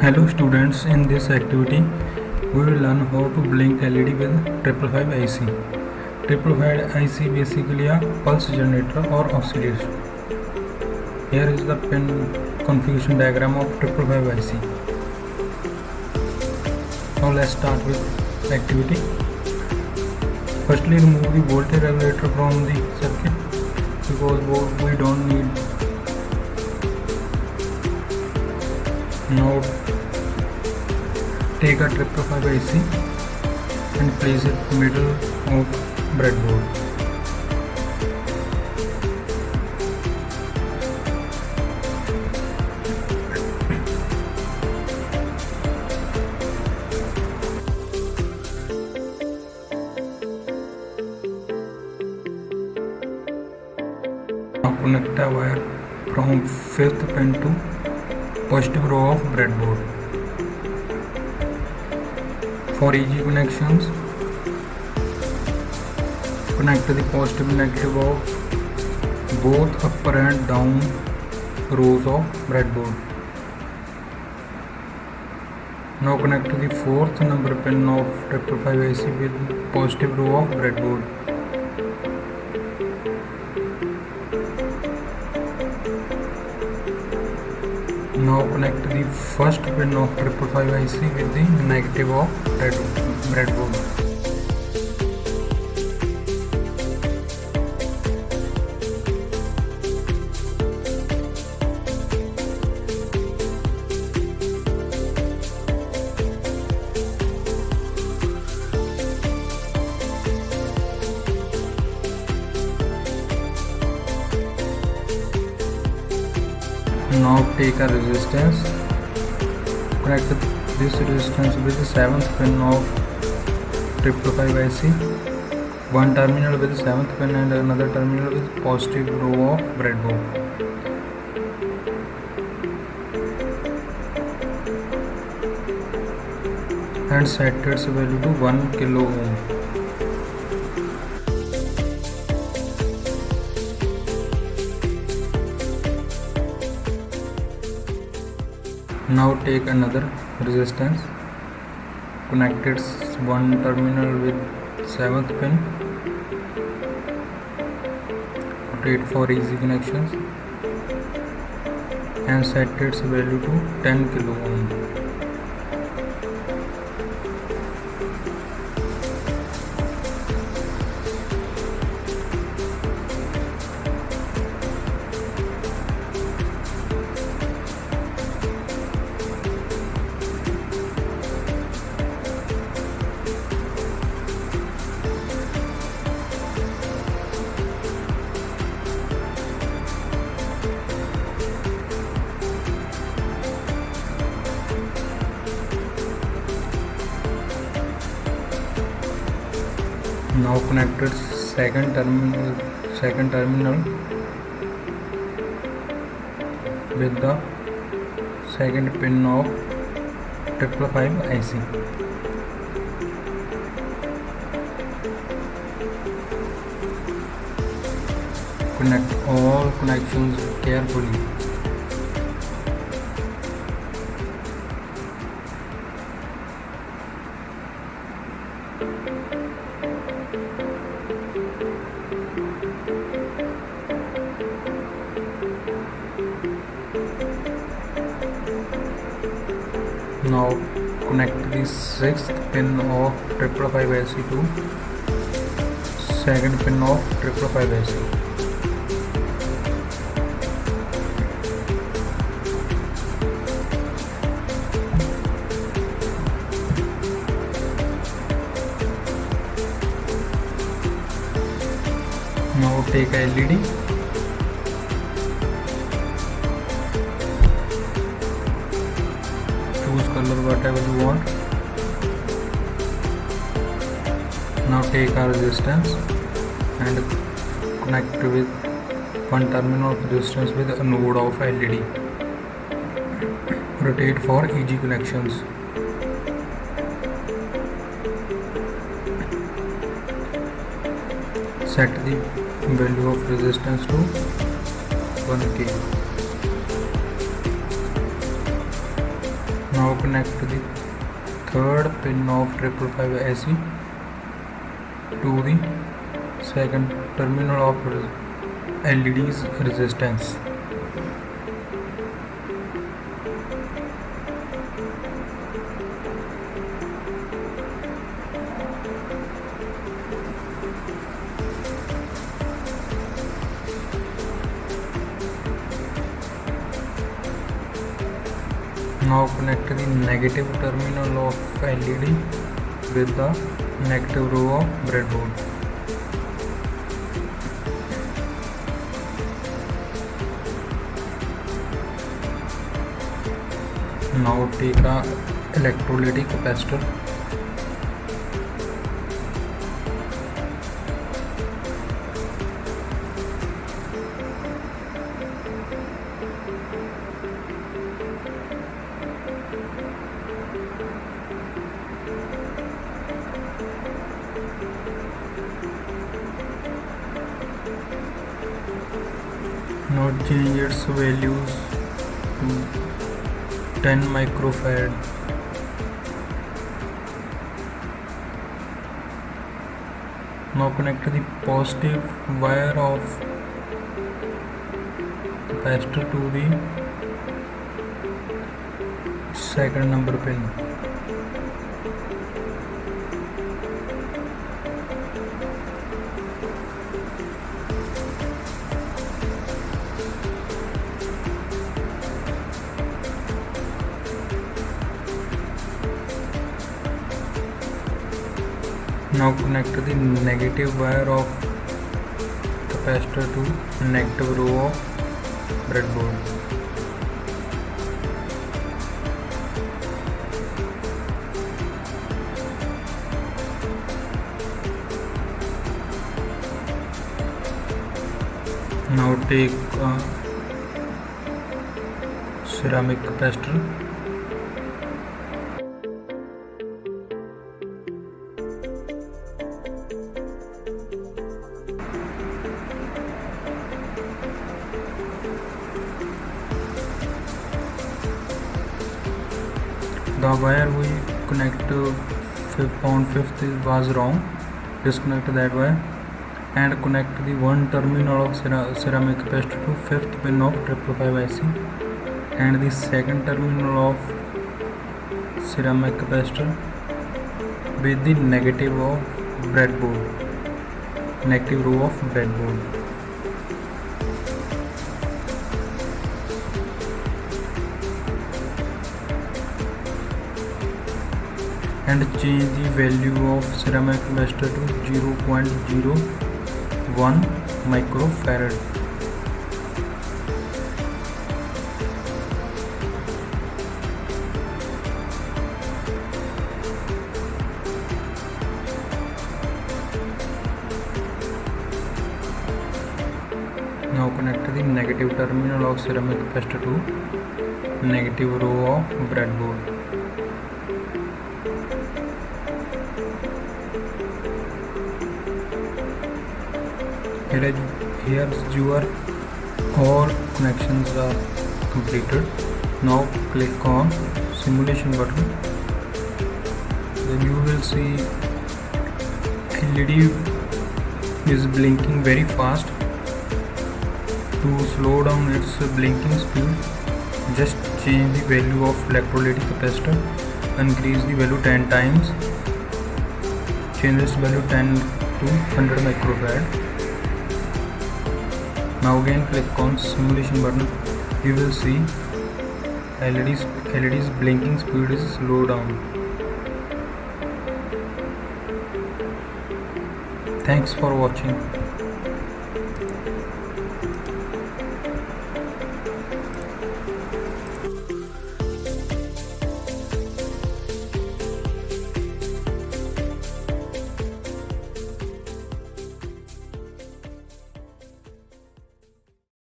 Hello students, in this activity we will learn how to blink LED with 555 IC. 555 IC basically a pulse generator or oscillator. Here is the pin configuration diagram of 555 IC. Now let's start with the activity. Firstly, remove the voltage regulator from the circuit because we don't need. Now take a 555 IC and place it in the middle of breadboard. Now connect a wire from 5th pin to positive row of breadboard. For easy connections, connect the positive and negative of both upper and down rows of breadboard. Now connect the 4th number pin of 555 IC with positive row of breadboard. Now connect the first pin of 555 IC with the negative of breadboard. Now take a resistance, connect this resistance with the 7th pin of 555 IC, one terminal with the 7th pin and another terminal with positive row of breadboard. And set its value to 1 kilo ohm. Now take another resistance, connect its one terminal with 7th pin, rotate for easy connections and set its value to 10 kilo ohm. Now connect its second terminal with the second pin of 555 IC. Connect all connections carefully. Now connect the 6th pin of 555 IC to 2nd pin of 555 IC. Now take a LED, choose color whatever you want. Now take a resistance and connect with one terminal of resistance with a node of LED. Rotate for easy connections. Set the value of resistance to 1K. Now connect the third pin of 555 IC to the second terminal of LED's resistance. Now connect the negative terminal of LED with the negative row of breadboard. Now take a electrolytic capacitor. Now change its values to 10 microfarad. Now connect the positive wire of capacitor to the second number pin. Now connect the negative wire of capacitor to negative row of breadboard. Now take a ceramic capacitor. The wire we connect on 5th was wrong. Disconnect that wire and connect the one terminal of ceramic capacitor to 5th pin of 555 IC and the second terminal of ceramic capacitor with the negative of breadboard, negative row of breadboard. And change the value of ceramic capacitor to 0.01 microfarad. Now connect the negative terminal of ceramic capacitor to negative row of breadboard. Here's your all connections are completed. Now click on simulation button. Then you will see LED is blinking very fast. To slow down its blinking speed, just change the value of electrolytic capacitor. Increase the value 10 times. Change this value 10 to 100 microfarad. Now again click on simulation button. You will see LED's blinking speed is slow down. Thanks for watching.